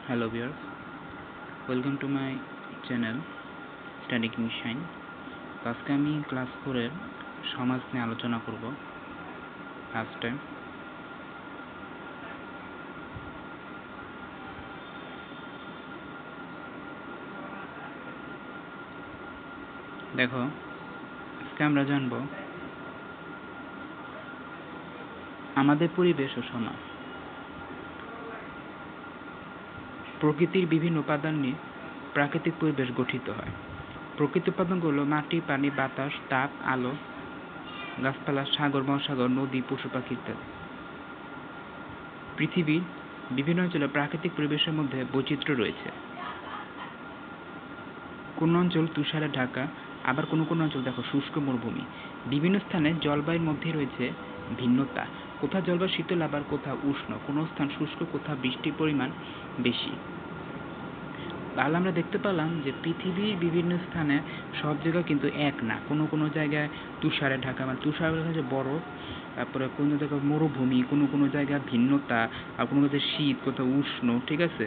Hello viewers, welcome to my channel Study King Shine। আজকে আমি class 4 এর সমাজ নিয়ে আলোচনা করব। ফার্স্ট টাইম দেখো, আজকে আমরা জানব আমাদের পরিবেশ ও সমাজ। প্রকৃতির বিভিন্ন উপাদান নিয়ে প্রাকৃতিক পরিবেশ গঠিত হয়। প্রকৃতির উপাদানগুলো মাটি, পানি, বাতাস, তাপ, আলো, গাছপালা, সাগর, মহাসাগর, নদী, পশু পাখি ইত্যাদি। পৃথিবীর বিভিন্ন অঞ্চলে প্রাকৃতিক পরিবেশের মধ্যে বৈচিত্র্য রয়েছে। কোন অঞ্চল তুষারে ঢাকা, আবার কোন কোন অঞ্চল দেখো শুষ্ক মরুভূমি। বিভিন্ন স্থানে জলবায়ুর মধ্যে রয়েছে ভিন্নতা। কোথাও জলবায়ু শীতল, আবার কোথাও উষ্ণ। কোনো স্থান শুষ্ক, কোথাও বৃষ্টির পরিমাণ বেশি। তাহলে আমরা দেখতে পেলাম যে পৃথিবীর বিভিন্ন স্থানে সব জায়গায় কিন্তু এক না। কোনো কোনো জায়গায় তুষারে ঢাকা, মানে তুষার হচ্ছে বরফ, তারপরে কোনো জায়গায় মরুভূমি, কোনো কোনো জায়গায় ভিন্নতা, আর কোনো জায়গায় শীত, কোথাও উষ্ণ। ঠিক আছে,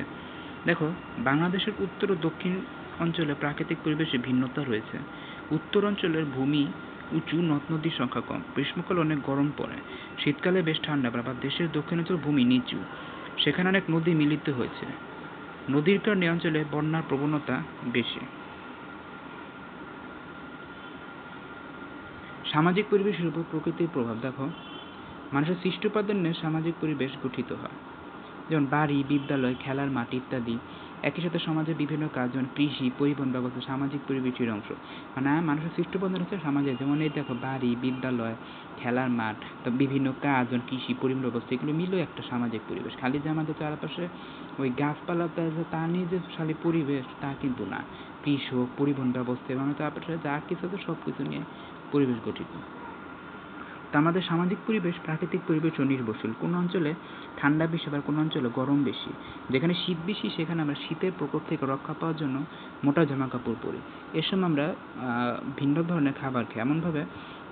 দেখো বাংলাদেশের উত্তর ও দক্ষিণ অঞ্চলে প্রাকৃতিক পরিবেশে ভিন্নতা রয়েছে। উত্তর অঞ্চলের ভূমি উঁচু, নদ নদীর সংখ্যা কম, গ্রীষ্মকালে অনেক গরম পড়ে, শীতকালে বেশ ঠান্ডা পড়ে। আবার দেশের দক্ষিণ অঞ্চল ভূমি নিচু, সেখানে অনেক নদী মিলিত হয়েছে। নদীর কারণে অঞ্চলে বন্যার প্রবণতা বেশি। সামাজিক পরিবেশের উপর প্রকৃতির প্রভাব দেখো, মানুষের সৃষ্ট উপাদান নিয়ে সামাজিক পরিবেশ গঠিত হয়। যেমন বাড়ি, বিদ্যালয়, খেলার মাঠ ইত্যাদি। একই সাথে সমাজের বিভিন্ন কাজ, যেমন কৃষি, পরিবহন ব্যবস্থা সামাজিক পরিবেশের অংশ। মানে মানুষের সৃষ্ট উপাদান হচ্ছে সমাজের, যেমন এই দেখো বাড়ি, বিদ্যালয়, খেলার মাঠ, তো বিভিন্ন কাজ, যেমন কৃষি, পরিবহন ব্যবস্থা, এগুলো মিলেও একটা সামাজিক পরিবেশ। খালি যে আমাদের চারপাশে ওই গাছপালাতে তা নিয়ে যে খালি পরিবেশ তা কিন্তু না। কৃষক, পরিবহন ব্যবস্থা এবং চারপাশে যা কিছু আছে সব কিছু নিয়ে পরিবেশ গঠিত। তা আমাদের সামাজিক পরিবেশ প্রাকৃতিক পরিবেশও নির্ভরশীল। কোনো অঞ্চলে ঠান্ডা বেশি, আবার কোনো অঞ্চলে গরম বেশি। যেখানে শীত বেশি সেখানে আমরা শীতের প্রকোপ থেকে রক্ষা পাওয়ার জন্য মোটা জামা কাপড় পরি। এর সময় আমরা ভিন্ন ধরনের খাবার খাই, এমনভাবে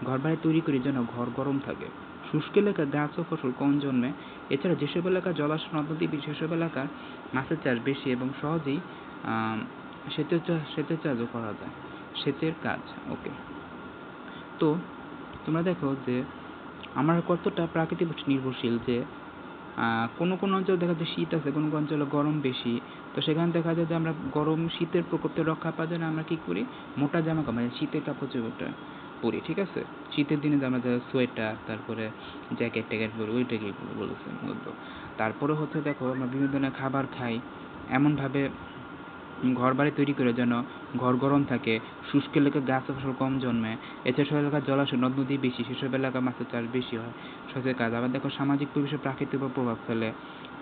ঘর বাড়ি তৈরি করি যেন ঘর গরম থাকে। শুষ্ক এলাকায় গাছ ও ফসল কম জন্মে। এছাড়া যেসব এলাকার জলাশয়, নদ নদী বেশি সেসব এলাকার মাছের চাষ বেশি এবং সহজেই সেচের চাষও করা যায়। সেচের কাজ ওকে। তো তোমরা দেখো যে আমরা কতটা প্রাকৃতিক নির্ভরশীল, যে কোনো কোনো অঞ্চলে দেখা যায় শীত আছে, কোনো কোনো অঞ্চলে গরম বেশি। তো সেখানে দেখা যায় যে আমরা গরম শীতের প্রকোপ থেকে রক্ষা পাওয়ার জন্য আমরা কী করি, মোটা জামা কাপড়, মানে শীতের কাপড় চোপড়টা পরি। ঠিক আছে, শীতের দিনে আমরা সোয়েটার, তারপরে জ্যাকেট ট্যাকেট পরি, ওইটাকেই বলেছে মূলত। তারপরে হচ্ছে দেখো আমরা বিভিন্ন ধরনের খাবার খাই, এমনভাবে ঘর বাড়ি তৈরি করে যেন ঘর গরম থাকে। শুষ্ক এলাকায় গাছ ফসল কম জন্মে। এছাড়া সব এলাকার জলাশয়, নদ নদী বেশি, সেসব এলাকায় মাছের চাষ বেশি হয়। সেচের কাজ। আবার দেখো সামাজিক পরিবেশে প্রাকৃতিক উপর প্রভাব ফেলে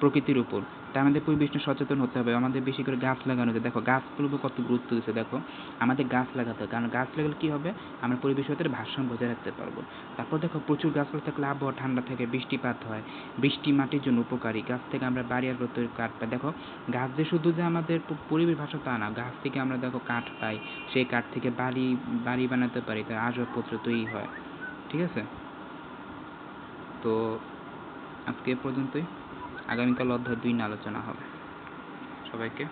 প্রকৃতির উপর। তাই আমাদের পরিবেশ নিয়ে সচেতন হতে হবে। আমাদের বেশি করে গাছ লাগানো যায়। দেখো গাছগুলোর উপর কত গুরুত্ব দিচ্ছে, দেখো আমাদের গাছ লাগাতে হবে, কারণ গাছ লাগালে কী হবে, আমরা পরিবেশের ভিতরে ভারসাম্য বজায় রাখতে পারবো। তারপর দেখো প্রচুর গাছপালা থাকলে আবহাওয়া ঠান্ডা থাকে, বৃষ্টিপাত হয়, বৃষ্টি মাটির জন্য উপকারী। গাছ থেকে আমরা বাড়ি আর তৈরি কাঠ পাই। দেখো গাছ যে শুধু যে আমাদের পরিবেশ ভাষা তা না, গাছ থেকে আমরা দেখো কাঠ পাই, সেই কাঠ থেকে বাড়ি বানাতে পারি, তার আসবাবপত্র তৈরি হয়। ঠিক আছে, তো আজকে এ পর্যন্তই। আগামীকাল অধ্যায় 2 নিয়ে আলোচনা হবে। সবাইকে